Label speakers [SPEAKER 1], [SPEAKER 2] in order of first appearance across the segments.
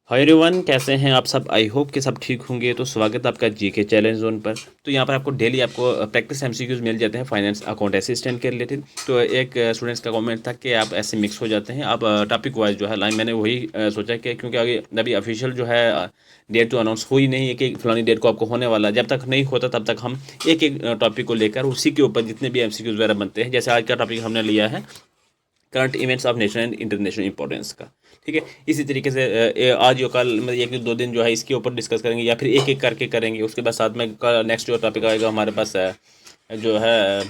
[SPEAKER 1] Hi everyone, कैसे हैं आप सब। आई होप कि सब ठीक होंगे। तो स्वागत है आपका जीके चैलेंज जोन पर। तो यहाँ पर आपको डेली आपको प्रैक्टिस एमसीक्यूज मिल जाते हैं फाइनेंस अकाउंट असिस्टेंट के रिलेटेड। तो एक स्टूडेंट्स का कमेंट था कि आप ऐसे मिक्स हो जाते हैं, आप टॉपिक वाइज जो है लाइन। मैंने वही सोचा कि क्योंकि आगे अभी ऑफिशियल जो है डेट तो अनाउंस हुई नहीं है कि फलानी डेट को आपको होने वाला है। जब तक नहीं होता तब तक हम एक एक टॉपिक को लेकर उसी के ऊपर जितने भी एमसीक्यूज वगैरह बनते हैं, जैसे आज का टॉपिक हमने लिया है current events of national and international importance का। ठीक है, इसी तरीके से आज या कल मतलब एक दो दिन जो है इसके ऊपर डिस्कस करेंगे या फिर एक एक करके करेंगे। उसके बाद साथ में नेक्स्ट जो टॉपिक आएगा हमारे पास है जो है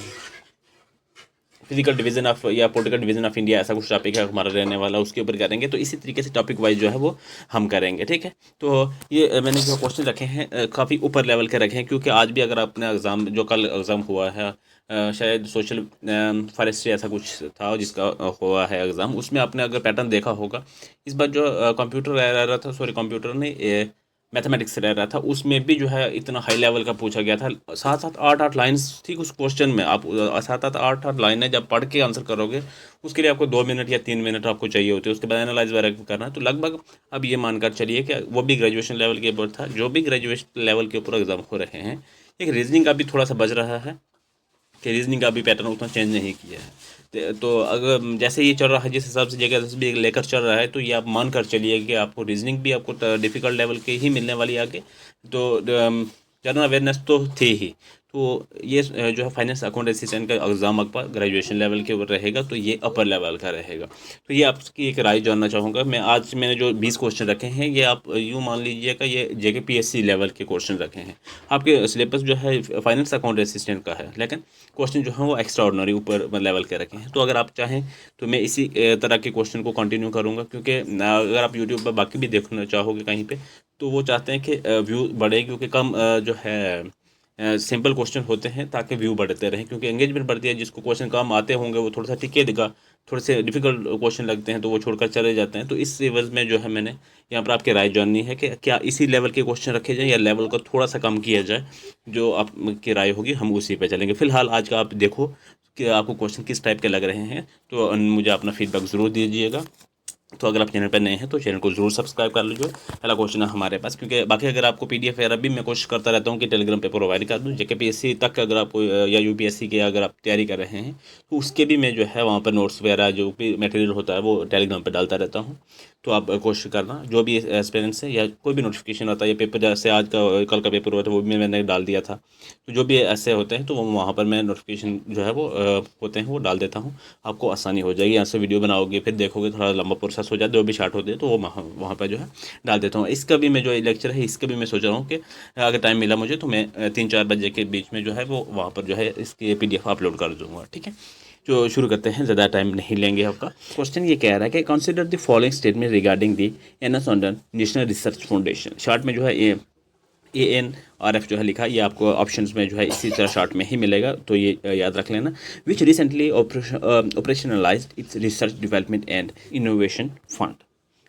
[SPEAKER 1] फिजिकल डिवीजन ऑफ या पॉलिटिकल डिवीजन ऑफ इंडिया, ऐसा कुछ टॉपिक है हमारा रहने वाला, उसके ऊपर करेंगे। तो इसी तरीके से टॉपिक वाइज जो है वो हम करेंगे। ठीक है, तो ये मैंने जो क्वेश्चन रखे हैं काफ़ी ऊपर लेवल के रखे हैं, क्योंकि आज भी अगर अपने एग्ज़ाम जो कल एग्ज़ाम हुआ है शायद सोशल फॉरेस्ट्री ऐसा कुछ था जिसका हुआ है एग्ज़ाम, उसमें आपने अगर पैटर्न देखा होगा। इस बार जो कंप्यूटर रह रहा था, सॉरी कंप्यूटर ने मैथमेटिक्स रह रहा था, उसमें भी जो है इतना हाई लेवल का पूछा गया था। सात सात आठ आठ लाइन्स थी उस क्वेश्चन में। आप सात सात आठ आठ लाइनें जब पढ़ के आंसर करोगे, उसके लिए आपको 2 मिनट या 3 मिनट आपको चाहिए होते हैं। उसके बाद एनालाइज वगैरह करना है। तो लगभग अब ये मानकर चलिए कि वो भी ग्रेजुएशन लेवल के ऊपर था। जो भी ग्रेजुएशन लेवल के ऊपर एग्जाम हो रहे हैं, एक रीजनिंग का भी थोड़ा सा बज रहा है कि रीजनिंग का भी पैटर्न उतना चेंज नहीं किया है। तो अगर जैसे ये चल रहा है, जिस हिसाब से जगह से भी लेकर चल रहा है, तो ये आप मान कर चलिए कि आपको रीजनिंग भी आपको डिफ़िकल्ट लेवल के ही मिलने वाली है आगे। तो जनरल अवेयरनेस तो थी ही। तो ये जो है फाइनेंस अकाउंट असिस्टेंट का एग्ज़ाम आपका ग्रेजुएशन लेवल के ऊपर रहेगा, तो ये अपर लेवल का रहेगा। तो ये आपकी एक राय जानना चाहूँगा मैं। आज मैंने जो 20 क्वेश्चन रखे हैं, ये आप यूँ मान लीजिएगा ये जेके पीएससी लेवल के क्वेश्चन रखे हैं। आपके सिलेबस जो है फाइनेंस अकाउंट असिस्टेंट का है, लेकिन क्वेश्चन जो है वो एक्स्ट्रा ऑर्डनरी ऊपर लेवल के रखे हैं। तो अगर आप चाहें तो मैं इसी तरह के क्वेश्चन को कंटिन्यू करूँगा, क्योंकि अगर आप यूट्यूब पर बाकी भी देखना चाहोगे कहीं पे, तो वो चाहते हैं कि व्यू बढ़े, क्योंकि कम जो है सिंपल क्वेश्चन होते हैं ताकि व्यू बढ़ते रहें, क्योंकि एंगेजमेंट बढ़ती है। जिसको क्वेश्चन कम आते होंगे वो थोड़ा सा टिके देगा, थोड़े से डिफिकल्ट क्वेश्चन लगते हैं तो वो छोड़कर चले जाते हैं। तो इस एवज में जो है मैंने यहाँ पर आपकी राय जाननी है कि क्या इसी लेवल के क्वेश्चन रखे जाएँ या लेवल को थोड़ा सा कम किया जाए। जो आपकी राय होगी हम उसी पे चलेंगे। फिलहाल आज का आप देखो कि आपको क्वेश्चन किस टाइप के लग रहे हैं, तो मुझे अपना फीडबैक ज़रूर दीजिएगा। तो अगर आप चैनल पर नए हैं तो चैनल को जरूर सब्सक्राइब कर लीजिए। पहला क्वेश्चन है हमारे पास, क्योंकि बाकी अगर आपको पीडीएफ वगैरह भी मैं कोशिश करता रहता हूँ कि टेलीग्राम पे प्रोवाइड कर दूँ। जेके पीएससी तक अगर आपको या यूपीएससी के अगर आप तैयारी कर रहे हैं, तो उसके भी मैं जो है वहाँ पर नोट्स वगैरह जो भी मटेरियल होता है वो टेलीग्राम पर डालता रहता हूँ। तो आप कोशिश करना, जो भी एक्सपीरियंस है या कोई भी नोटिफिकेशन आता है या पेपर जैसे आज का कल का पेपर हुआ था वो भी मैंने डाल दिया था। तो जो भी ऐसे होते हैं तो वो वहाँ पर मैं नोटिफिकेशन जो है वो होते हैं वो डाल देता हूँ। आपको आसानी हो जाएगी। यहाँ से वीडियो बनाओगे फिर देखोगे थोड़ा लंबा प्रोसेस हो जाता है, जो भी शार्ट होते हैं तो वो वहाँ पर जो है डाल देता हूँ। इसका भी मैं जो लेक्चर है इसका भी मैं सोच रहा हूँ कि अगर टाइम मिला मुझे तो मैं 3-4 बजे के बीच में जो है वो वहाँ पर जो है इसकी PDF अपलोड कर दूँगा। ठीक है, जो शुरू करते हैं, ज़्यादा टाइम नहीं लेंगे आपका। क्वेश्चन ये कह रहा है कि consider the following statement regarding the NS national research foundation. Short में जो है ANRF जो है लिखा है, ये आपको ऑप्शंस में जो है इसी तरह शॉर्ट में ही मिलेगा, तो ये याद रख लेना। Which recently operationalized it's research development and innovation fund.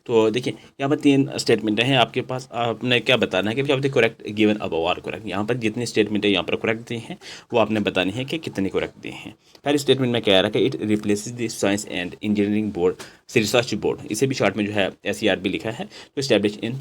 [SPEAKER 1] तो देखिए यहाँ पर 3 स्टेटमेंट हैं आपके पास। आपने क्या बताना है कि आपने correct given above are correct. यहाँ पर जितनी स्टेटमेंट है यहाँ पर करेक्ट दी हैं, वो आपने बतानी है कि कितनी करेक्ट दी हैं। पहले स्टेटमेंट में कह रहा है कि it replaces the science and engineering board research board, इसे भी शॉर्ट में जो है SERB लिखा है, तो स्टैब्लिश इन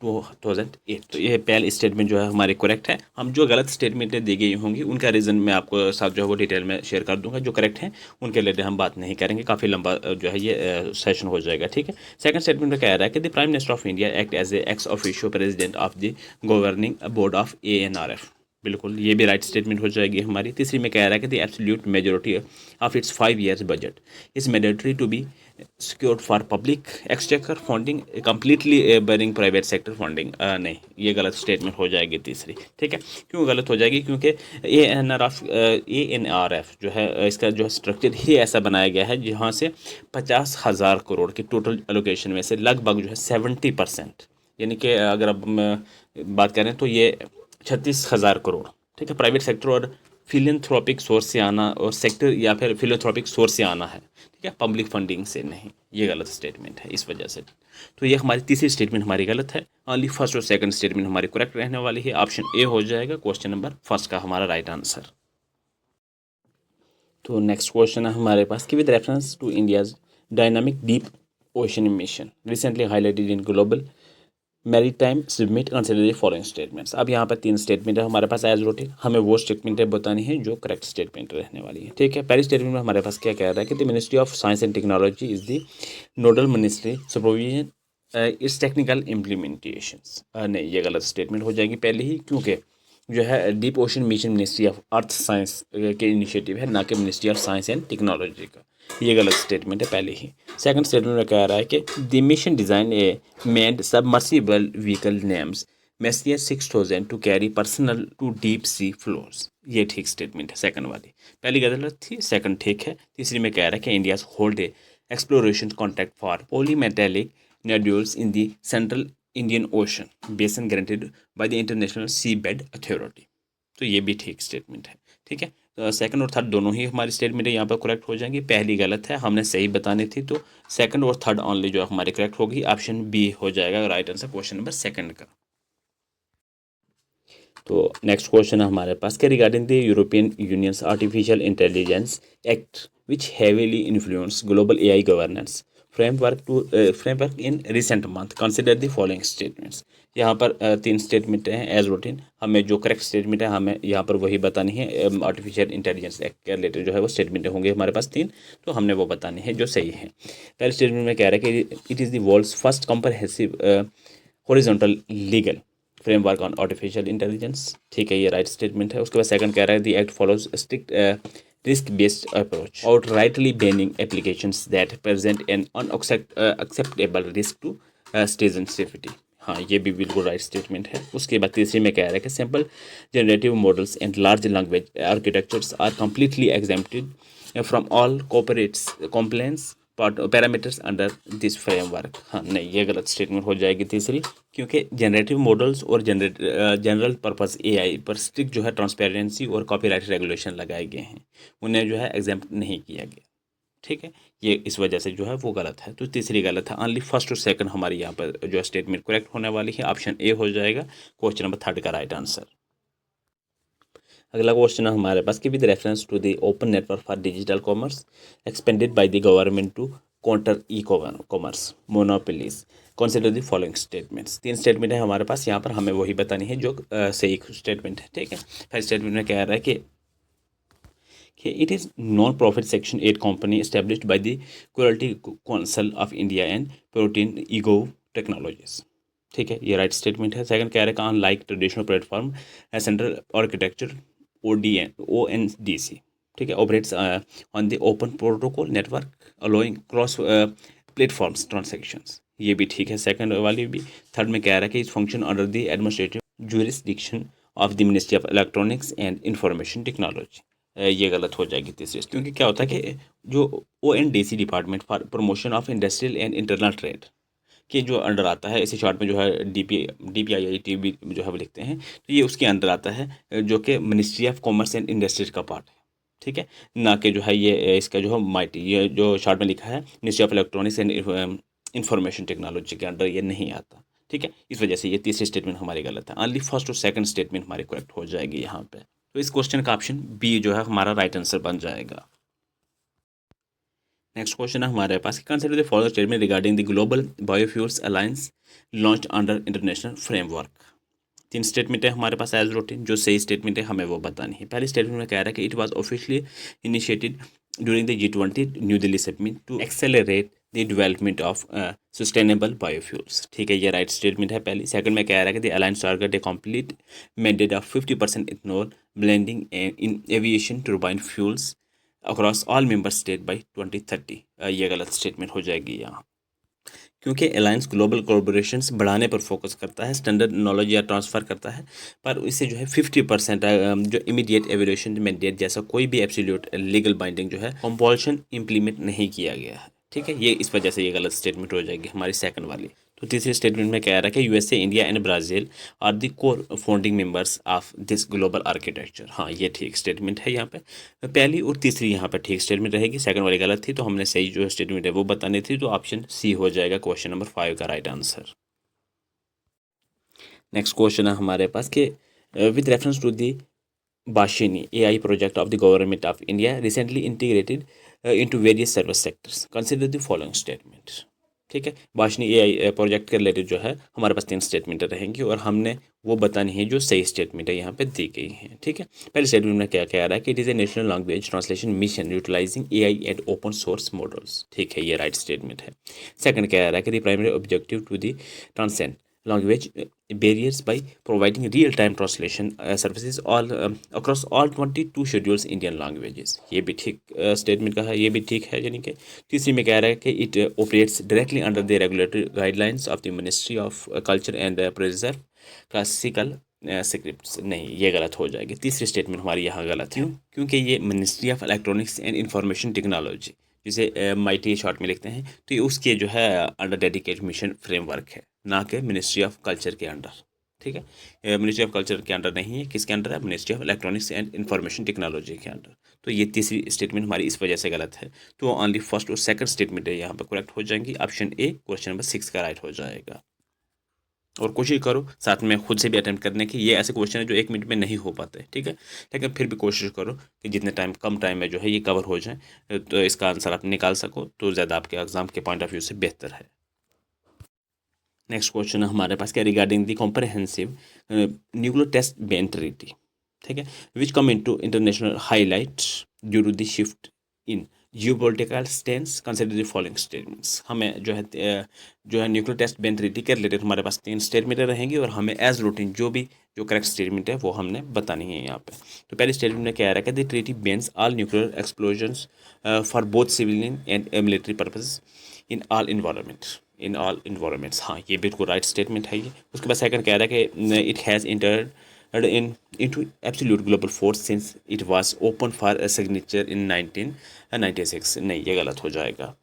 [SPEAKER 1] 2008। तो ये पहले स्टेटमेंट जो है हमारे करेक्ट है। हम जो गलत स्टेटमेंटें दी गई होंगी उनका रीज़न मैं आपको साथ जो है वो डिटेल में शेयर कर दूंगा। जो करेक्ट हैं उनके रिलेटेड हम बात नहीं करेंगे, काफ़ी लंबा जो है ये सेशन हो जाएगा। ठीक है, सेकंड स्टेटमेंट में कह रहा है कि the prime minister of India act as a ex officio president of the governing board of ANRF। बिल्कुल, ये भी राइट स्टेटमेंट हो जाएगी हमारी। तीसरी में कह रहा है कि the absolute majority of its 5 years budget is mandatory to be secured for public exchequer funding completely barring private sector funding. नहीं, ये गलत स्टेटमेंट हो जाएगी तीसरी। ठीक है, क्यों गलत हो जाएगी? क्योंकि ANRF जो है इसका जो स्ट्रक्चर ही ऐसा बनाया गया है जहाँ से 50,000 करोड़ की टोटल एलोकेशन में से लगभग जो है 70%, यानी कि अगर अब बात करें तो ये 36,000 करोड़। ठीक है, प्राइवेट सेक्टर और फिलेंथ्रोपिक सोर्स से आना, और सेक्टर या फिर फिलेंथ्रोपिक सोर्स से आना है। ठीक है, पब्लिक फंडिंग से नहीं। ये गलत स्टेटमेंट है इस वजह से। तो ये हमारी तीसरी स्टेटमेंट हमारी गलत है। ओनली फर्स्ट और सेकंड स्टेटमेंट हमारी करेक्ट रहने वाली है। ऑप्शन ए हो जाएगा क्वेश्चन नंबर फर्स्ट का हमारा राइट आंसर। तो नेक्स्ट क्वेश्चन है हमारे पास कि with reference to India's dynamic deep ocean mission recently highlighted in global maritime summit consider the following statements. अब यहाँ पर 3 स्टेटमेंट है हमारे पास एज रूटीन, हमें वो स्टेटमेंट बतानी है जो करेक्ट स्टेटमेंट रहने वाली है। ठीक है, पहली स्टेटमेंट में हमारे पास क्या कह रहा है कि the ministry of science and technology is the nodal ministry supervision it's technical implementations. नहीं, ये गलत स्टेटमेंट हो जाएगी पहले ही, क्योंकि जो है deep ocean mission ministry of earth science के इनिशिएटिव है, ना कि ministry of science and technology का। ये गलत स्टेटमेंट है पहले ही। सेकंड स्टेटमेंट में कह रहा है कि the mission design a made submersible vehicle names मैसियर 6000 to carry personal to deep sea floors. ये ठीक स्टेटमेंट है सेकंड वाली, पहली गलत थी, सेकंड ठीक है। तीसरी में कह रहा है कि India hold a exploration contract for polymetallic nodules in the central Indian Ocean basin granted by the International Seabed Authority। तो ये भी ठीक स्टेटमेंट है। ठीक है, तो सेकंड और थर्ड दोनों ही हमारी स्टेटमेंट यहाँ पर करेक्ट हो जाएंगी। पहली गलत है, हमने सही बतानी थी, तो सेकंड और थर्ड ओनली जो हमारी करेक्ट होगी, ऑप्शन बी हो जाएगा right answer question number second का। तो नेक्स्ट क्वेश्चन है हमारे पास के regarding the European unions artificial intelligence act which heavily influence global AI governance framework in recent month consider the following statements. यहाँ पर 3 स्टेटमेंट हैं एज रूटीन, हमें जो करेक्ट स्टेटमेंट है हमें यहाँ पर वही बतानी है। आर्टिफिशियल इंटेलिजेंस एक्ट के रिलेटेड जो है वो स्टेटमेंट होंगे हमारे पास 3, तो हमने वो बतानी है जो सही है। पहले स्टेटमेंट में कह रहा है कि it is the world's first comprehensive horizontal legal framework on artificial intelligence. ठीक है, ये राइट स्टेटमेंट है। उसके बाद सेकंड कह रहा है the act follows strict risk based approach outrightly banning applications that present an unacceptable risk to citizen safety। हाँ, ये भी बिल्कुल राइट स्टेटमेंट है। उसके बाद तीसरी में कह रहा है कि simple generative models and large language architectures are completely exempted from all corporates compliance parameters under this framework. हाँ नहीं, ये गलत स्टेटमेंट हो जाएगी तीसरी, क्योंकि जनरेटिव मॉडल्स और जनरल पर्पस एआई पर स्ट्रिक्ट जो है ट्रांसपेरेंसी और कॉपीराइट रेगुलेशन लगाए गए हैं, उन्हें जो है एग्जाम्प्ट नहीं किया गया। ठीक है, ये इस वजह से जो है वो गलत है, तो तीसरी गलत है। ओनली फर्स्ट और सेकंड हमारी यहाँ पर जो स्टेटमेंट करेक्ट होने वाली है, ऑप्शन ए हो जाएगा क्वेश्चन नंबर थर्ड का राइट आंसर। अगला क्वेश्चन है हमारे पास कि with reference to the open network for digital commerce expanded by the government to counter e commerce monopolies consider the following statements. 3 statement है हमारे पास, यहाँ पर हमें वही बतानी है जो सही स्टेटमेंट है। ठीक है, फर्स्ट स्टेटमेंट में कह रहा है कि it is non profit section 8 company established by the quality council of India and protein ego technologies. ठीक है, ये राइट स्टेटमेंट है। सेकंड कह रहे हैं unlike traditional platform central architecture ONDC, ठीक है, operates on the open protocol network allowing cross platforms transactions. ये भी ठीक है सेकंड वाली भी। थर्ड में कह रहा है कि इस function under the administrative jurisdiction of the ministry of electronics and information technology. ये गलत हो जाएगी तीसरी, क्योंकि क्या होता है कि जो ONDC department for promotion of industrial and internal trade के जो अंडर आता है, इसी शॉर्ट में जो है DPIIT भी जो है वो लिखते हैं, तो ये उसके अंदर आता है जो कि ministry of commerce and industries का पार्ट है। ठीक है, ना कि जो है ये इसका जो है माइटी, ये जो शॉर्ट में लिखा है ministry of electronics and information technology के अंडर ये नहीं आता। ठीक है, इस वजह से ये तीसरी स्टेटमेंट हमारी गलत है। ओनली फर्स्ट और सेकंड स्टेटमेंट हमारी करेक्ट हो जाएगी यहाँ पे, तो इस क्वेश्चन का ऑप्शन बी जो है हमारा राइट आंसर बन जाएगा। नेक्स्ट क्वेश्चन है हमारे पास, consider the following statement regarding the global biofuels alliance launched under international framework. 3 statement है हमारे पास एज रूटीन, जो सही स्टेटमेंट है हमें वो बतानी है। पहली स्टेटमेंट में कह रहा है कि it was officially initiated during the G20 new Delhi summit to accelerate the development of sustainable biofuels. ठीक है, ये राइट स्टेटमेंट है पहली। सेकंड में कह रहा है कि the alliance target A complete mandate of 50% ethanol blending in aviation turbine fuels across all member state by 2030। ये गलत स्टेटमेंट हो जाएगी यहाँ, क्योंकि अलायंस ग्लोबल कोलैबोरेशंस बढ़ाने पर फोकस करता है, स्टैंडर्ड नॉलेज या ट्रांसफ़र करता है, पर इससे जो है 50% जो इमीडिएट एवेल्यूशन मैंडेट जैसा कोई भी एब्सोल्यूट लीगल बाइंडिंग जो है कंपल्शन इम्प्लीमेंट नहीं किया गया है। ठीक है, ये इस वजह से ये गलत स्टेटमेंट हो जाएगी हमारी सेकंड वाली। तो तीसरी स्टेटमेंट में कह रहा है कि USA, India and Brazil are the core founding members of this global architecture. हाँ, ये ठीक स्टेटमेंट है यहाँ पे। पहली और तीसरी यहाँ पे ठीक स्टेटमेंट रहेगी, सेकंड वाली गलत थी, तो हमने सही जो स्टेटमेंट है वो बतानी थी, तो ऑप्शन सी हो जाएगा क्वेश्चन नंबर 5 का राइट आंसर। नेक्स्ट क्वेश्चन है हमारे पास कि with reference to the Bashini AI project of the government of India recently integrated into various service sectors. Consider the following statements. ठीक है। भाषणी AI प्रोजेक्ट के रिलेटेड जो है हमारे पास 3 स्टेटमेंट रहेंगी और हमने वो बतानी है जो सही स्टेटमेंट है यहाँ पे दी गई है। ठीक है। पहले स्टेटमेंट में क्या कह रहा है कि it is a national language translation mission utilising AI and open source models. ठीक है, ये राइट स्टेटमेंट है। सेकंड कह रहा है कि the primary objective to the transcend language barriers by providing real-time translation services all across all 22 schedules Indian languages। ये भी ठीक स्टेटमेंट का है, ये भी ठीक है। यानी कि तीसरी में कह रहा है कि it operates directly under the regulatory guidelines of the ministry of culture and preserve classical scripts. नहीं, ये गलत हो जाएगी। तीसरी स्टेटमेंट हमारी यहाँ गलत है। क्योंकि ये ministry of electronics and information technology, जिसे MIT शॉर्ट में लिखते हैं, तो ये उसके जो है अंडर डेडिकेटेड मिशन फ्रेमवर्क है, ना कि मिनिस्ट्री ऑफ कल्चर के अंडर। ठीक है, मिनिस्ट्री ऑफ कल्चर के अंडर नहीं है। किसके अंडर है? Ministry of electronics and information technology के अंडर। तो ये तीसरी स्टेटमेंट हमारी इस वजह से गलत है। तो ओनली फर्स्ट और सेकंड स्टेटमेंट है यहाँ पर करेक्ट हो जाएंगी। ऑप्शन ए क्वेश्चन नंबर 6 का राइट हो जाएगा। और कोशिश करो साथ में खुद से भी अटेम्प्ट करने की। ये ऐसे क्वेश्चन है जो 1 मिनट में नहीं हो पाते। ठीक है, लेकिन फिर भी कोशिश करो कि जितने कम टाइम में जो है ये कवर हो जाए, तो इसका आंसर आप निकाल सको तो ज़्यादा आपके एग्जाम के पॉइंट ऑफ व्यू से बेहतर है। नेक्स्ट क्वेश्चन हमारे पास क्या, regarding the comprehensive nuclear test ban treaty. ठीक है, which come into international highlight due to the shift in geopolitical stance, consider the following statements. हमें जो है न्यूक्लियर टेस्ट बैन ट्रीटी के रिलेटेड हमारे पास 3 स्टेटमेंट रहेंगी और हमें एज रूटीन जो करेक्ट स्टेटमेंट है वो हमने बतानी है यहाँ पे। तो पहले स्टेटमेंट में क्या रखा है, the treaty bans all nuclear explosions for both civilian and military purpose in all environments. हाँ, ये बिल्कुल राइट स्टेटमेंट है ये। उसके बाद सेकंड कह रहा है कि it has entered into absolute global force since it was open for a signature in 1996। नहीं, ये गलत हो जाएगा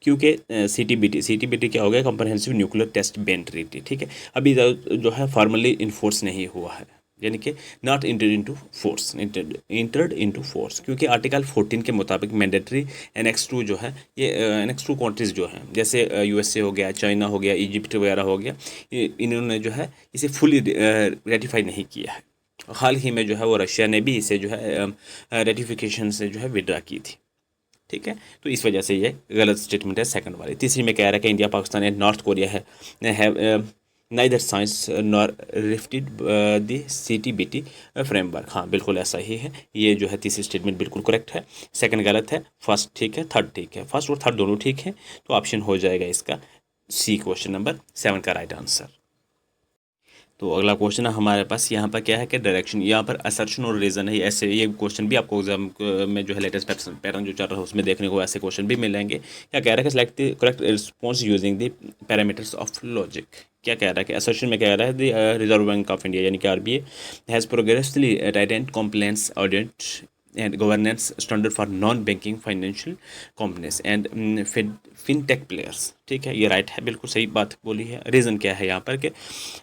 [SPEAKER 1] क्योंकि CTBT क्या हो गया, comprehensive nuclear test ban treaty. ठीक है, अभी जो है फॉर्मली इन्फोर्स नहीं हुआ है, यानी कि नॉट इंटर्ड इनटू फोर्स, क्योंकि आर्टिकल 14 के मुताबिक मैंडेटरी एनेक्स 2 जो है, ये एनेक्स 2 कंट्रीज़ जो हैं, जैसे USA हो गया, चाइना हो गया, इजिप्ट वगैरह हो गया, इन्होंने जो है इसे फुली रेटिफाई नहीं किया है। हाल ही में जो है वो रशिया ने भी इसे जो है रेटिफिकेशन से जो है विड्रा की थी। ठीक है, तो इस वजह से ये गलत स्टेटमेंट है सेकंड वाली। तीसरी में कह रहा है कि India, Pakistan and North Korea है neither signed nor ratified the CTBT framework. हाँ, बिल्कुल ऐसा ही है। ये जो है तीसरी स्टेटमेंट बिल्कुल करेक्ट है, सेकंड गलत है, फर्स्ट ठीक है, थर्ड ठीक है। फर्स्ट और थर्ड दोनों ठीक है, तो ऑप्शन हो जाएगा इसका C, क्वेश्चन नंबर 7 का राइट आंसर। तो अगला क्वेश्चन है हमारे पास यहाँ पर क्या है कि डायरेक्शन, यहाँ पर असर्शन और रीज़न है। ऐसे ये क्वेश्चन भी आपको एग्जाम में जो है लेटेस्ट पैटर्न जो चल रहा है उसमें देखने को ऐसे क्वेश्चन भी मिलेंगे। क्या कह रहा है कि select the correct response using the parameters of logic. क्या कह रहा है कि असर्शन में कह रहा है the Reserve Bank of India यानी कि RBI has progressively tightened compliance audit and governance standard for non-banking financial companies and fintech players। ठीक है, ये राइट है, बिल्कुल सही बात बोली है। रीज़न क्या है यहाँ पर कि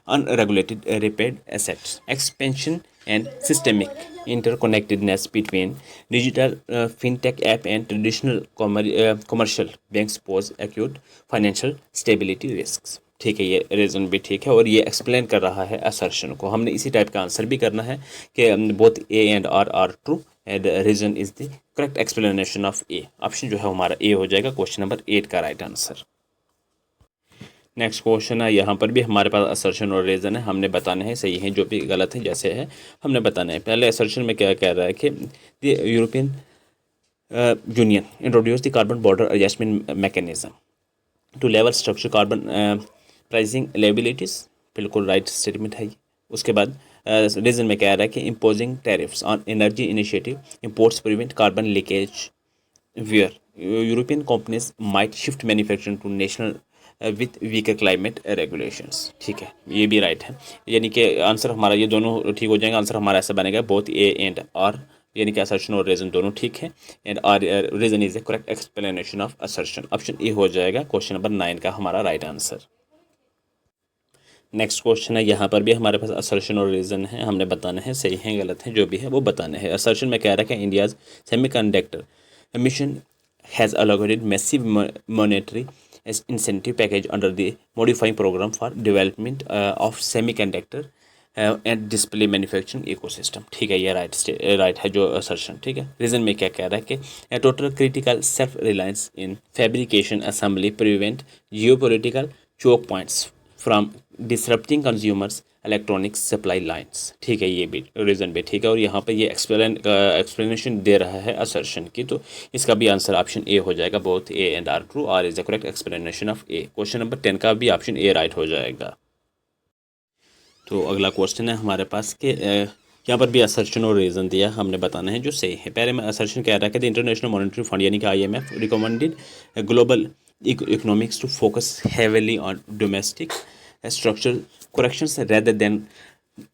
[SPEAKER 1] unregulated repaid assets expansion and systemic interconnectedness between digital fintech app and traditional commercial banks pose acute financial stability risks. ठीक है, ये रीज़न भी ठीक है और ये एक्सप्लेन कर रहा है असर्शन को। हमने इसी टाइप का आंसर भी करना है कि both A and R are true and reason is the correct explanation of A। Option जो है हमारा A हो जाएगा, क्वेश्चन नंबर 8 का राइट आंसर। नेक्स्ट क्वेश्चन है, यहाँ पर भी हमारे पास असर्शन और रीजन है, हमने बताने हैं सही है, जो भी गलत है जैसे है हमने बताना है। पहले असर्शन में क्या कह रहा है कि the European Union introduce the carbon border adjustment mechanism to level structure carbon pricing liabilities. बिल्कुल राइट स्टेटमेंट है ये। उसके बाद रीजन में कह रहा है कि imposing tariffs on energy initiative imports prevent carbon leakage where European companies might shift manufacturing to national with weaker climate regulations. ठीक है, ये भी राइट है, यानी कि आंसर हमारा ये दोनों ठीक हो जाएंगे। आंसर हमारा ऐसा बनेगा बोथ A एंड R, यानी कि असर्शन और रीजन दोनों ठीक है and reason is a correct explanation of assertion. Option A हो जाएगा, क्वेश्चन नंबर 9 का हमारा राइट आंसर। नेक्स्ट क्वेश्चन है, यहाँ पर भी हमारे पास असर्शन और रीजन है, हमने बताना है सही है गलत है, जो भी है वो बताने हैं। असर्शन में कह रहा है कि India's semiconductor mission has allocated massive monetary incentive package under the modifying program for development of semiconductor and display manufacturing ecosystem. ठीक है, ये राइट है जो असर्शन। ठीक है, रीजन में क्या कह रहा है कि total critical self reliance in fabrication assembly prevent geopolitical choke points from disrupting consumers electronics supply lines. ठीक है, ये भी रीज़न भी ठीक है, और यहाँ पे ये एक्सप्लेनेशन दे रहा है असर्शन की, तो इसका भी आंसर ऑप्शन ए हो जाएगा। Both A and R true, R is the correct explanation of A. Question number 10 का भी ऑप्शन ए राइट हो जाएगा। तो अगला क्वेश्चन है हमारे पास कि यहाँ पर भी असर्शन और रीज़न दिया, हमने बताना है जो सही है। पहले में असर्शन कह रहा है कि द इंटरनेशनल मॉनेटरी फंड यानी कि IMF recommended global economics to focus heavily on domestic structural corrections rather than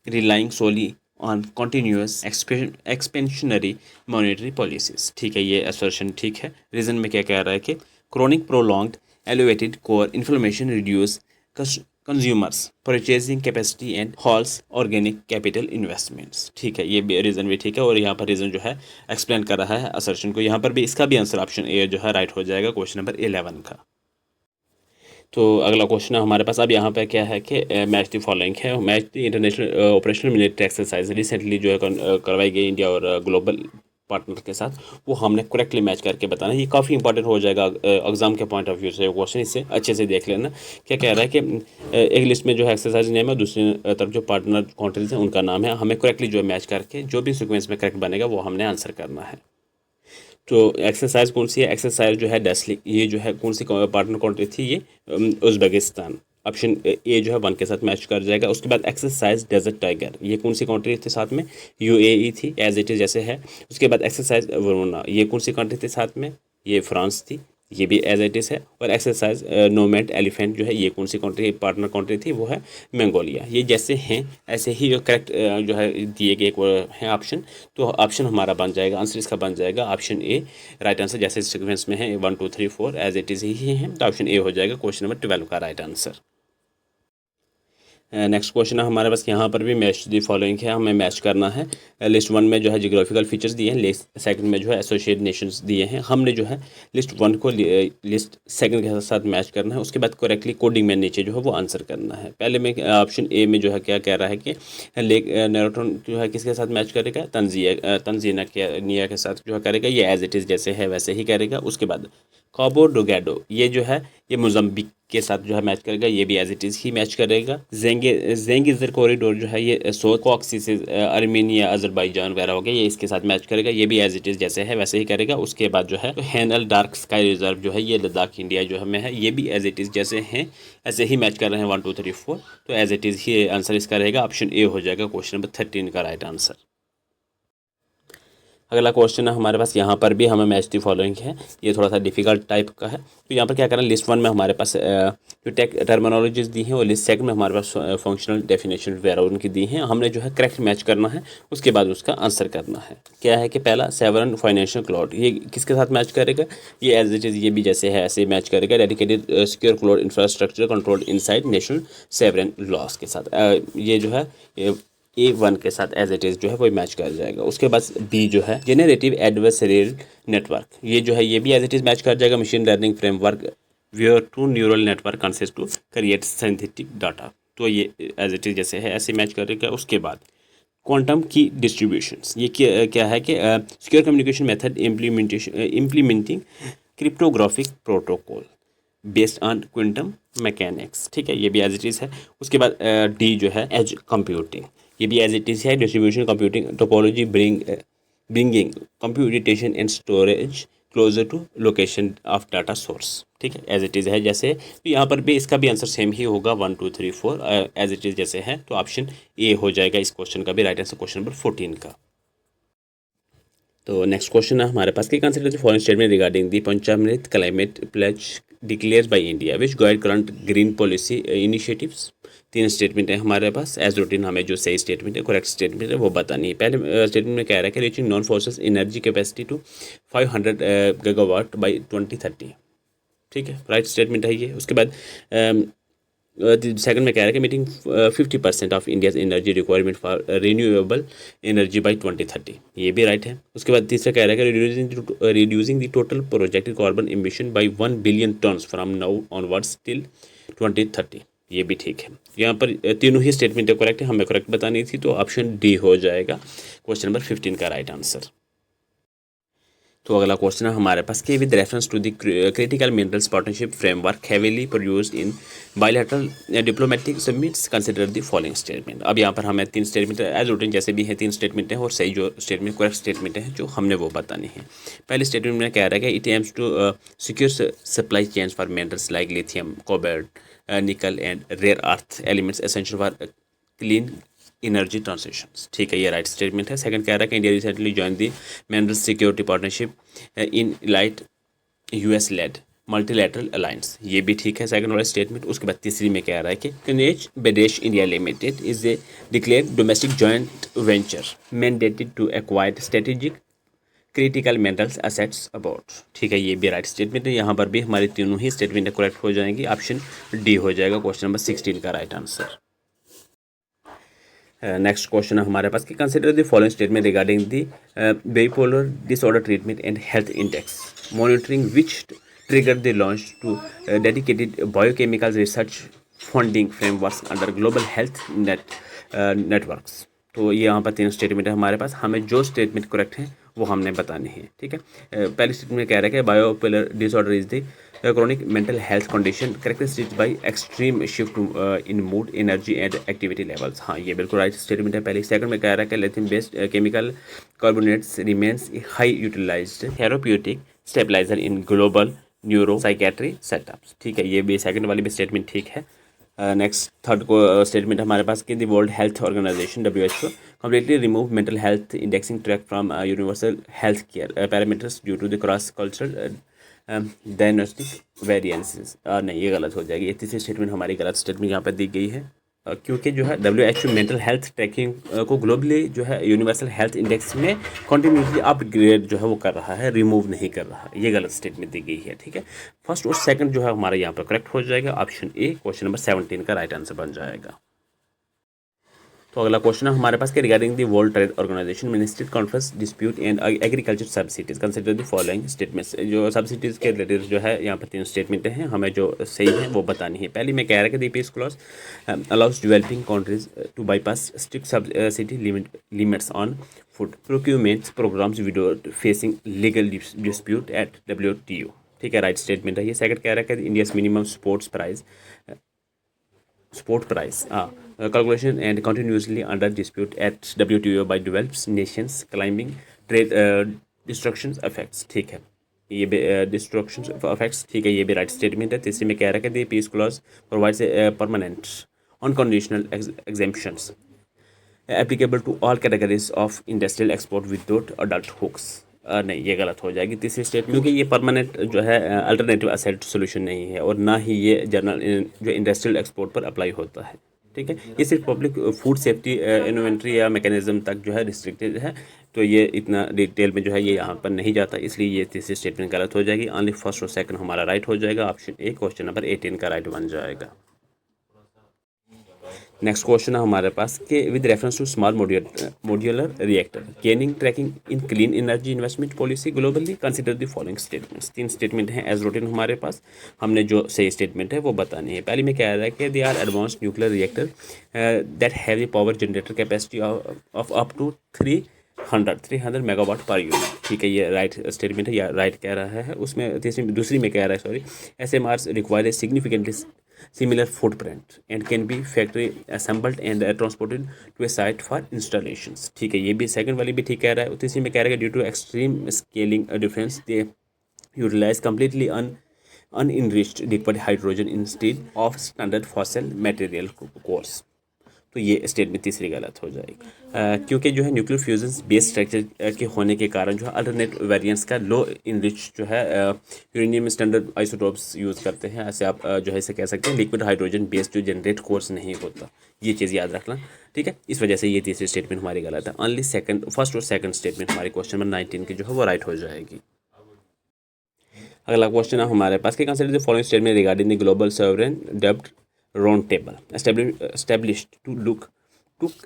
[SPEAKER 1] relying solely on continuous expansionary monetary policies। ठीक है, ये assertion ठीक है। रीज़न में क्या कह रहा है कि chronic prolonged elevated core inflammation reduce consumers purchasing capacity and halts organic capital investments। ठीक है, ये भी रीज़न भी ठीक है, और यहाँ पर रीज़न जो है एक्सप्लेन कर रहा है असर्शन को। यहाँ पर भी इसका भी आंसर ऑप्शन ए जो है राइट हो जाएगा क्वेश्चन नंबर 11 का। तो अगला क्वेश्चन है हमारे पास। अब यहाँ पे क्या है कि मैच दी फॉलोइंग है। Match the international operational military exercise recently जो है करवाई गई इंडिया और ग्लोबल पार्टनर के साथ, वो हमने करेक्टली मैच करके बताना है। ये काफ़ी इंपॉर्टेंट हो जाएगा एग्जाम के पॉइंट ऑफ व्यू से क्वेश्चन, इससे अच्छे से देख लेना। क्या कह रहा है कि एक लिस्ट में जो है एक्सरसाइज नेम है, दूसरी तरफ जो पार्टनर कंट्रीज हैं उनका नाम है। हमें करेक्टली जो मैच करके जो भी सिक्वेंस में करेक्ट बनेगा वो हमने आंसर करना है। तो एक्सरसाइज कौन सी है? एक्सरसाइज जो है डेस्लिक, ये जो है कौन सी पार्टनर कंट्री थी? ये उज़्बेकिस्तान। ऑप्शन ए जो है 1 के साथ मैच कर जाएगा। उसके बाद एक्सरसाइज डेजर्ट टाइगर, ये कौन सी कंट्री थी साथ में? UAE थी, एज इट इज़ जैसे है। उसके बाद एक्सरसाइज वरुणा, ये कौन सी कंट्री थी साथ में? ये फ्रांस थी, ये भी एज इट इज़ है। और एक्सरसाइज नोमैड एलिफेंट जो है, ये कौन सी कंट्री पार्टनर कंट्री थी? वो है मंगोलिया। ये जैसे हैं ऐसे ही जो करेक्ट जो है दिए गए हैं ऑप्शन, तो ऑप्शन हमारा बन जाएगा, आंसर इसका बन जाएगा ऑप्शन ए राइट आंसर। जैसे सीक्वेंस में है 1 2 3 4 एज इट इज़ ही है, तो ऑप्शन ए हो जाएगा क्वेश्चन नंबर 12 का राइट आंसर। नेक्स्ट क्वेश्चन है हमारे पास। यहाँ पर भी मैच दी फॉलोइंग है, हमें मैच करना है। लिस्ट 1 में जो है जियोग्राफिकल फीचर्स दिए हैं, लिस्ट सेकंड में जो है एसोसिएट नेशंस दिए हैं। हमने जो है लिस्ट 1 को लिस्ट सेकंड के साथ मैच करना है। उसके बाद करेक्टली कोडिंग में नीचे जो है वो आंसर करना है। पहले में ऑप्शन ए में जो है क्या कह रहा है कि लेक नेरोटोन जो है किसके साथ मैच करेगा? तंजीनिया के साथ जो है करेगा, ये एज इट इज़ जैसे है वैसे ही करेगा। उसके बाद काबो डोगैडो, ये जो है ये मोज़म्बिक के साथ जो है मैच करेगा, ये भी एज इट इज़ ही मैच करेगा। जेंगिज़र कॉरिडोर जो है ये कॉक्सिस आर्मेनिया अजरबैजान वगैरह हो गया, ये इसके साथ मैच करेगा, ये भी एज इट इज़ जैसे है वैसे ही करेगा। उसके बाद जो है तो हैनल डार्क स्काई रिजर्व जो है ये लद्दाख इंडिया जो हमें है, ये भी एज इट इज़ जैसे हैं ऐसे ही मैच कर रहे हैं 1 2 3 4, तो एज इट इज़ ही आंसर इसका रहेगा। ऑप्शन ए हो जाएगा क्वेश्चन नंबर 13 का राइट आंसर। अगला क्वेश्चन है हमारे पास। यहाँ पर भी हमें मैच दी फॉलोइंग है, ये थोड़ा सा डिफिकल्ट टाइप का है। तो यहाँ पर क्या करना है, लिस्ट 1 में हमारे पास जो टर्मिनोलॉजीज दी हैं, और लिस्ट सेकंड में हमारे पास फंक्शनल डेफिनेशन वगैरह उनकी दी हैं। हमने जो है करेक्ट मैच करना है, उसके बाद उसका आंसर करना है। क्या है कि पहला सेवरन फाइनेंशियल क्लाउड, ये किसके साथ मैच करेगा? ये एज इट इज़ ये भी जैसे है ऐसे मैच करेगा। Dedicated secure cloud infrastructure controlled inside national sovereign laws के साथ ये जो है A1 के साथ एज इट इज़ जो है वो मैच कर जाएगा। उसके बाद बी जो है जेनरेटिव एडवर्सरियल नेटवर्क, ये जो है ये भी एज इट इज़ मैच कर जाएगा। Machine learning framework where two neural network consist to create synthetic data, तो ये एज इट इज़ जैसे है ऐसे मैच करेगा। उसके बाद क्वांटम की डिस्ट्रीब्यूशंस, ये क्या है कि secure communication method implementing cryptographic protocol based on quantum mechanics. ठीक है, ये भी एज इट इज़ है। उसके बाद डी जो है एज कंप्यूटिंग, ये भी एज इट इज़ है। Distribution computing topology bringing computation and storage closer to location of data source. ठीक है, एज इट इज़ है जैसे। तो यहाँ पर भी इसका भी आंसर सेम ही होगा 1 2 3 4 एज इट इज़ जैसे है, तो ऑप्शन ए हो जाएगा इस क्वेश्चन का भी राइट आंसर, क्वेश्चन नंबर 14 का। तो नेक्स्ट क्वेश्चन है हमारे पास कि consider the following statement regarding the Panchamrit climate pledge declared by India which guide current green policy initiatives. 3 statement है हमारे पास। एज रूटीन हमें जो सही स्टेटमेंट है, करेक्ट स्टेटमेंट है वो बतानी है। पहले स्टेटमेंट में कह रहा है कि रीचिंग नॉन फोर्सेस energy capacity to 500 gigawatt by 2030। ठीक है, राइट स्टेटमेंट है ये। उसके बाद सेकंड में कह रहा है कि meeting 50% of India's energy requirement for renewable energy by 2030, ये भी राइट है। उसके बाद तीसरा कह रहा है कि reducing the total projected carbon emission by 1 billion turns from now onwards till 2030, ये भी ठीक है। यहाँ पर तीनों ही स्टेटमेंट करेक्ट है, हमें करेक्ट बतानी थी, तो ऑप्शन डी हो जाएगा क्वेश्चन नंबर 15 का राइट आंसर। तो अगला क्वेश्चन है हमारे पास कि with reference to the critical minerals partnership framework heavily produced in bilateral diplomatic summits consider the following statement. अब यहाँ पर हमें तीन स्टेटमेंट एज रूटीन जैसे भी है तीन स्टेटमेंट हैं और सही जो स्टेटमेंट करेक्ट स्टेटमेंट है जो हमने वो बतानी है। पहले स्टेटमेंट में कह रहा है कि it aims to secure supply chains for minerals like lithium, cobalt, nickel and rare earth elements essential for clean energy transitions. ठीक है, ये राइट स्टेटमेंट है। सेकंड कह रहा है कि India recently join the mineral security partnership in light US led multilateral alliance. ये भी ठीक है सेकंड वाला स्टेटमेंट। उसके बाद तीसरी में कह रहा है कि Khanij Bidesh India limited is a declared domestic joint venture mandated to acquire strategic critical minerals assets about. ठीक है, ये भी राइट स्टेटमेंट है। यहाँ पर भी हमारी तीनों ही स्टेटमेंट करेक्ट हो जाएंगी। ऑप्शन डी हो जाएगा क्वेश्चन नंबर 16 का राइट आंसर। नेक्स्ट क्वेश्चन है हमारे पास कि consider the following statement regarding the bipolar disorder treatment and health index monitoring which trigger the launch to dedicated biochemical research funding frameworks under global health networks. तो ये यहाँ पर तीन statement है हमारे पास, हमें जो स्टेटमेंट करेक्ट है वो हमने बतानी है। ठीक है, पहले स्टेटमेंट में कह रहा है कि bipolar disorder is the chronic mental health condition characterized by extreme shift in mood, energy and activity levels। हाँ, ये बिल्कुल राइट स्टेटमेंट है पहले। सेकंड में कह रहा है कि lithium based chemical carbonates remains high utilised therapeutic stabiliser in global neuropsychiatry setups. ठीक है, ये भी सेकंड वाली भी स्टेटमेंट ठीक है। नेक्स्ट थर्ड को स्टेटमेंट हमारे पास कि the World Health Organization WHO completely remove mental health indexing track from universal health care parameters due to the cross cultural diagnostic variances. नहीं, ये गलत हो जाएगी। ये तीसरी स्टेटमेंट हमारी गलत स्टेटमेंट यहाँ पर दी गई है, क्योंकि जो है WHO मेंटल हेल्थ ट्रैकिंग को ग्लोबली जो है यूनिवर्सल हेल्थ इंडेक्स में कंटिन्यूसली अपग्रेड जो है वो कर रहा है, रिमूव नहीं कर रहा है। ये गलत स्टेटमेंट दी गई है। ठीक है, फर्स्ट और सेकंड जो है हमारा यहाँ पर करेक्ट हो जाएगा। ऑप्शन ए क्वेश्चन नंबर 17 का राइट आंसर बन जाएगा। तो अगला क्वेश्चन है हमारे पास कि regarding the World Trade Organization ministry conference dispute and agriculture subsidies consider the following statements. जो सब्सिडीज के रिलेटेड जो है यहाँ पर तीन स्टेटमेंट हैं, हमें जो सही है वो बतानी है। पहली में कह रहा है कि the peace clause allows developing countries to bypass strict subsidy limits on food procurement programmes without facing legal dispute at WTO। ठीक है, राइट स्टेटमेंट है ये। सेकंड कह रहा है कि India's minimum sport price calculation and continuously under dispute at WTO by developed nations claiming trade destruction effects। ठीक है, ये destruction effects ठीक है, ये भी राइट स्टेटमेंट है। तीसरी में कह रहा है कि peace clause provides permanent unconditional exemptions applicable to all categories of industrial export without adult hooks। नहीं, ये गलत हो जाएगी तीसरी स्टेट, क्योंकि ये परमानेंट जो है अल्टरनेटिव असेट सोल्यूशन नहीं है और ना ही ये जनरल जो इंडस्ट्रियल एक्सपोर्ट पर अप्लाई होता है। ठीक है, ये सिर्फ पब्लिक फूड सेफ्टी इन्वेंट्री या मैकेनिज्म तक जो है रिस्ट्रिक्टेड है, तो ये इतना डिटेल में जो है ये यहाँ पर नहीं जाता, इसलिए ये तीसरी स्टेटमेंट गलत हो जाएगी। ओनली फर्स्ट और सेकंड हमारा राइट हो जाएगा। ऑप्शन ए क्वेश्चन नंबर 18 का राइट बन जाएगा। नेक्स्ट क्वेश्चन है हमारे पास कि with reference to small modular reactor gaining tracking in clean energy investment policy globally consider the following statements. तीन स्टेटमेंट हैं एज रूटीन हमारे पास, हमने जो सही स्टेटमेंट है वो बतानी है। पहली में कह रहा है कि they are advanced nuclear reactor that have a power generator capacity of up to 300 megawatt per unit. ठीक है, ये राइट स्टेटमेंट है या राइट कह रहा है। उसमें दूसरी में कह रहा है SMRs require a significantly similar footprint and can be factory assembled and transported to a site for installations। ठीक है, ये भी सेकंड वाली भी ठीक कह रहा है। तीसरी में कह रहा है due to extreme scaling difference they utilise completely unenriched liquid hydrogen instead of standard fossil material cores। तो ये स्टेटमेंट तीसरी गलत हो जाएगी, क्योंकि जो है न्यूक्लियर फ्यूजन बेस स्ट्रक्चर के होने के कारण जो है अल्टरनेट वेरिएंट्स का लो इनरिच जो है यूरेनियम स्टैंडर्ड आइसोटोप्स यूज़ करते हैं। ऐसे आप जो है इसे कह सकते हैं लिक्विड हाइड्रोजन बेस्ड जो जनरेट कोर्स नहीं होता, ये चीज़ याद रखना। ठीक है, इस वजह से ये तीसरी स्टेटमेंट हमारी गलत है। ओनली फर्स्ट और सेकंड स्टेटमेंट हमारी क्वेश्चन नंबर 19 की जो है वो राइट हो जाएगी। अगला क्वेश्चन है हमारे पास कि consider the following statement regarding the global sovereign डेब्ट round table established to look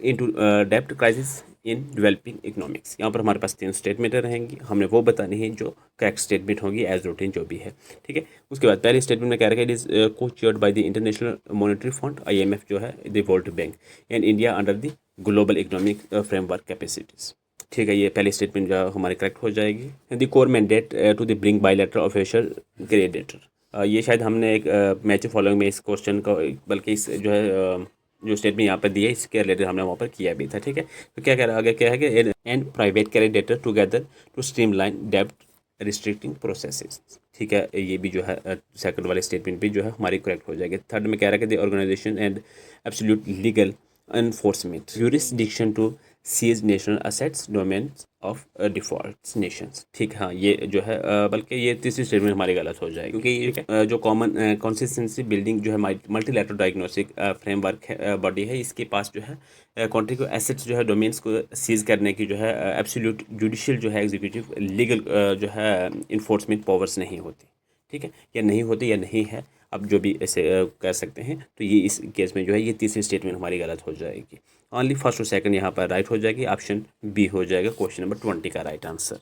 [SPEAKER 1] into debt crisis in developing economics. यहाँ पर हमारे पास 3 स्टेटमेंटें रहेंगी, हमने वो बतानी है जो करेक्ट स्टेटमेंट होगी एज रूटीन जो भी है, ठीक है। उसके बाद पहले स्टेटमेंट में कह रहा है इट इज़ को chaired by the international monetary fund IMF जो है, the world bank and India under the global economic framework capacities, ठीक है। ये पहली स्टेटमेंट जो हमारी करेक्ट हो जाएगी। The core mandate to the bring bilateral official creditor, ये शायद हमने एक मैच फॉलोइंग में इस क्वेश्चन का, बल्कि इस जो है जो स्टेटमेंट यहाँ पर दी है इसके रिलेटेड हमने वहाँ पर किया भी था, ठीक है। तो क्या कह रहा है आगे, क्या है कि and private creditor together to streamline डेब्ट रिस्ट्रिक्टिंग प्रोसेसेस, ठीक है। ये भी जो है सेकंड वाले स्टेटमेंट भी जो है हमारी करेक्ट हो जाएगी। थर्ड में कह रहा है कि the organisation and absolute legal enforcement jurisdiction to seize national assets domains of default nations, ठीक है। हाँ, ये जो है बल्कि ये तीसरी स्टेटमेंट हमारी गलत हो जाएगी, क्योंकि ये जो कॉमन कंसिस्टेंसी बिल्डिंग जो है मल्टीलैटरल डायग्नोस्टिक फ्रेमवर्क बॉडी है, इसके पास जो है कंट्री को एसेट्स जो है डोमेन्स को सीज करने की जो है एब्सोल्यूट जुडिशियल जो है एग्जीक्यूटिव लीगल जो है इन्फोर्समेंट पावर्स नहीं होती, ठीक है, या नहीं होती या नहीं है, अब जो भी ऐसे कह सकते हैं। तो ये इस केस में जो है ये तीसरी स्टेटमेंट हमारी गलत हो जाएगी। ओनली फर्स्ट और सेकंड यहाँ पर राइट हो जाएगी, ऑप्शन बी हो जाएगा क्वेश्चन नंबर 20 का राइट आंसर।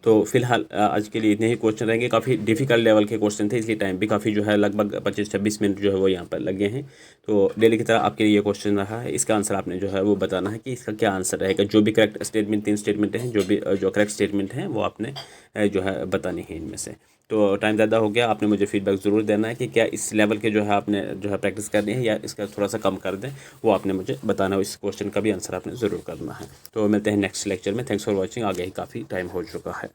[SPEAKER 1] तो फिलहाल आज के लिए इतने ही क्वेश्चन रहेंगे, काफ़ी डिफिकल्ट लेवल के क्वेश्चन थे, इसलिए टाइम भी काफ़ी जो है लगभग 25-26 मिनट जो है वो यहाँ पर लगे हैं। तो डेली की तरह आपके लिए ये क्वेश्चन रहा है, इसका आंसर आपने जो है वो बताना है कि इसका क्या आंसर रहेगा। जो भी करेक्ट स्टेटमेंट, 3 स्टेटमेंट हैं, जो करेक्ट स्टेटमेंट हैं वो आपने जो है बतानी है इनमें से। तो टाइम ज़्यादा हो गया, आपने मुझे फीडबैक ज़रूर देना है कि क्या इस लेवल के जो है आपने जो है प्रैक्टिस करनी है या इसका थोड़ा सा कम कर दें, वो आपने मुझे बताना है। इस क्वेश्चन का भी आंसर आपने ज़रूर करना है। तो मिलते हैं नेक्स्ट लेक्चर में। Thanks for watching. आगे ही काफ़ी टाइम हो चुका है।